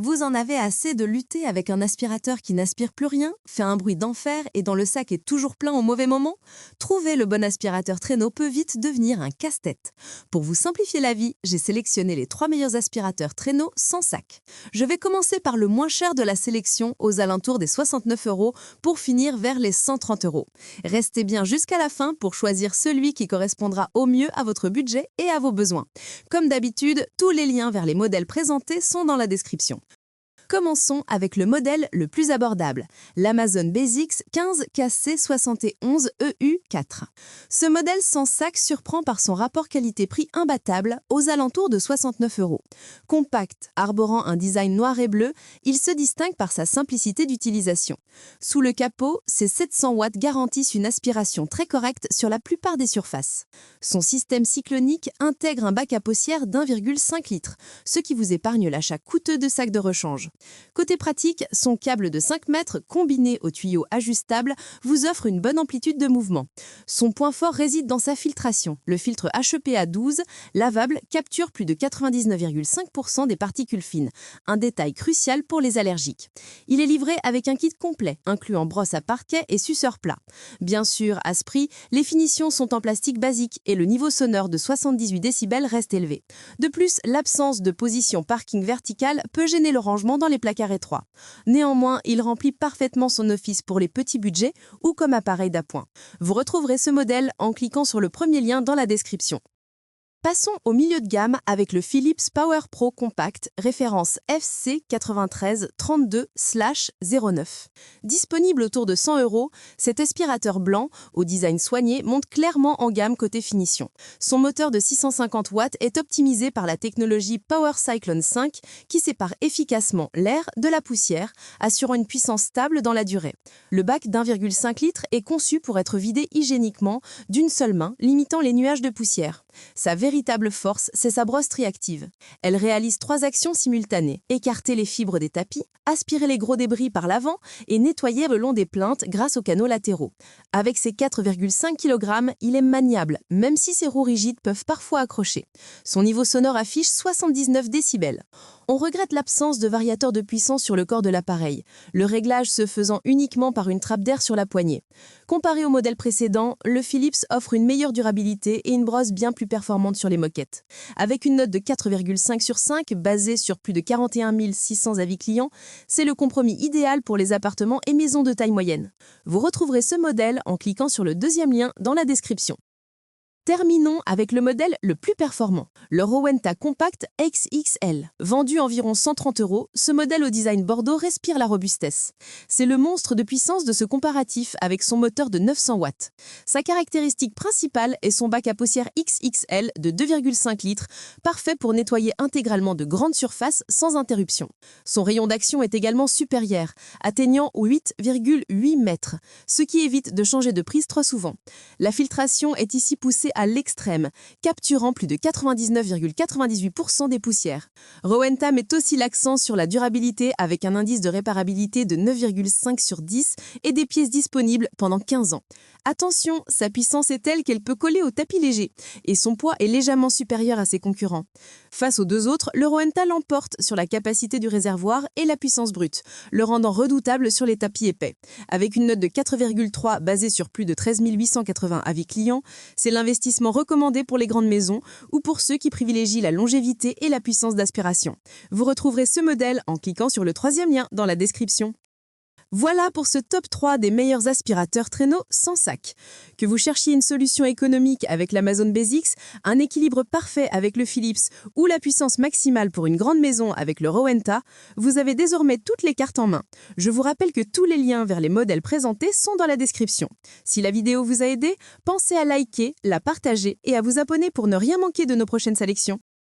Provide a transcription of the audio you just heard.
Vous en avez assez de lutter avec un aspirateur qui n'aspire plus rien, fait un bruit d'enfer et dont le sac est toujours plein au mauvais moment? Trouver le bon aspirateur traîneau peut vite devenir un casse-tête. Pour vous simplifier la vie, j'ai sélectionné les 3 meilleurs aspirateurs traîneau sans sac. Je vais commencer par le moins cher de la sélection, aux alentours des 69 € pour finir vers les 130 €. Restez bien jusqu'à la fin pour choisir celui qui correspondra au mieux à votre budget et à vos besoins. Comme d'habitude, tous les liens vers les modèles présentés sont dans la description. Commençons avec le modèle le plus abordable, l'Amazon Basics 15KC71EU4. Ce modèle sans sac surprend par son rapport qualité-prix imbattable aux alentours de 69 €. Compact, arborant un design noir et bleu, il se distingue par sa simplicité d'utilisation. Sous le capot, ses 700 watts garantissent une aspiration très correcte sur la plupart des surfaces. Son système cyclonique intègre un bac à paussière d'1,5 litre, ce qui vous épargne l'achat coûteux de sacs de rechange. Côté pratique, son câble de 5 mètres combiné au tuyau ajustable vous offre une bonne amplitude de mouvement. Son point fort réside dans sa filtration. Le filtre HEPA 12, lavable, capture plus de 99,5% des particules fines, un détail crucial pour les allergiques. Il est livré avec un kit complet, incluant brosse à parquet et suceur plat. Bien sûr, à ce prix, les finitions sont en plastique basique et le niveau sonore de 78 décibels reste élevé. De plus, l'absence de position parking verticale peut gêner le rangement dans les placards étroits. Néanmoins, il remplit parfaitement son office pour les petits budgets ou comme appareil d'appoint. Vous retrouverez ce modèle en cliquant sur le premier lien dans la description. Passons au milieu de gamme avec le Philips Power Pro Compact, référence FC9332/09. Disponible autour de 100 €, cet aspirateur blanc, au design soigné, monte clairement en gamme côté finition. Son moteur de 650 watts est optimisé par la technologie Power Cyclone 5 qui sépare efficacement l'air de la poussière, assurant une puissance stable dans la durée. Le bac d'1,5 litre est conçu pour être vidé hygiéniquement d'une seule main, limitant les nuages de poussière. Sa véritable force, c'est sa brosserie active. Elle réalise 3 actions simultanées: écarter les fibres des tapis, aspirer les gros débris par l'avant et nettoyer le long des plinthes grâce aux canaux latéraux. Avec ses 4,5 kg, il est maniable, même si ses roues rigides peuvent parfois accrocher. Son niveau sonore affiche 79 décibels. On regrette l'absence de variateur de puissance sur le corps de l'appareil, le réglage se faisant uniquement par une trappe d'air sur la poignée. Comparé au modèle précédent, le Philips offre une meilleure durabilité et une brosse bien plus performante sur les moquettes. Avec une note de 4,5 sur 5 basée sur plus de 41 600 avis clients, c'est le compromis idéal pour les appartements et maisons de taille moyenne. Vous retrouverez ce modèle en cliquant sur le deuxième lien dans la description. Terminons avec le modèle le plus performant, le Rowenta Compact XXL. Vendu environ 130 €, ce modèle au design bordeaux respire la robustesse. C'est le monstre de puissance de ce comparatif avec son moteur de 900 watts. Sa caractéristique principale est son bac à paussière XXL de 2,5 litres, parfait pour nettoyer intégralement de grandes surfaces sans interruption. Son rayon d'action est également supérieur, atteignant 8,8 mètres, ce qui évite de changer de prise trop souvent. La filtration est ici poussée à l'extrême, capturant plus de 99,98% des poussières. Rowenta met aussi l'accent sur la durabilité avec un indice de réparabilité de 9,5 sur 10 et des pièces disponibles pendant 15 ans. Attention, sa puissance est telle qu'elle peut coller au tapis léger et son poids est légèrement supérieur à ses concurrents. Face aux deux autres, le Rowenta l'emporte sur la capacité du réservoir et la puissance brute, le rendant redoutable sur les tapis épais. Avec une note de 4,3 basée sur plus de 13 880 avis clients, c'est l'investissement recommandé pour les grandes maisons ou pour ceux qui privilégient la longévité et la puissance d'aspiration. Vous retrouverez ce modèle en cliquant sur le troisième lien dans la description. Voilà pour ce top 3 des meilleurs aspirateurs traîneaux sans sac. Que vous cherchiez une solution économique avec l'Amazon Basics, un équilibre parfait avec le Philips ou la puissance maximale pour une grande maison avec le Rowenta, vous avez désormais toutes les cartes en main. Je vous rappelle que tous les liens vers les modèles présentés sont dans la description. Si la vidéo vous a aidé, pensez à liker, la partager et à vous abonner pour ne rien manquer de nos prochaines sélections.